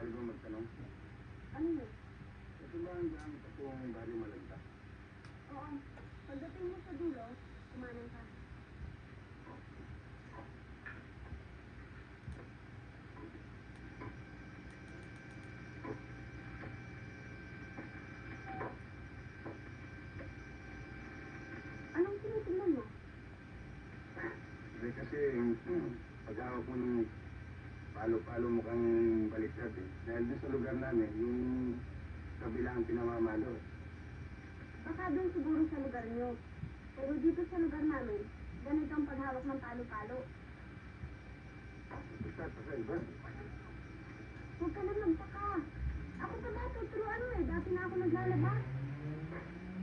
Maaari ba magtanong? Ano yun? Ito ba ang gamit akong bari malagta? Oo. Pagdating mo sa dulo, kumanan ka. Anong tinitingnan mo? Hindi kasi, paghawak mo ng palo-palo mukhang baliktad eh. Dahil doon sa lugar namin, yung kabilang pinamamalo. Baka doon siguro sa lugar niyo. Pero dito sa lugar namin, ganito ang paghawak ng palo-palo. Basta sa iba. Huwag ka na magtaka. Ako pa ba tuturuan mo eh. Dati na ako naglalaba.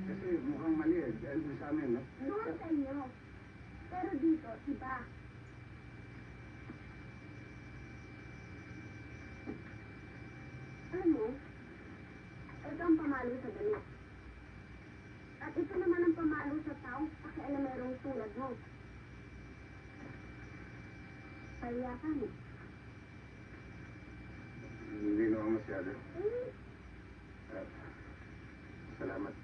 Kasi mukhang mali eh. Dahil doon sa amin, no? Doon sa inyo. Pero dito, iba. Alam mo, ito ang pamalo sa damit. At ito naman ang pamalo sa tao, pakialamerong tulad mo. Kaya ka mo. Hindi naman masyado. Eh, Salamat.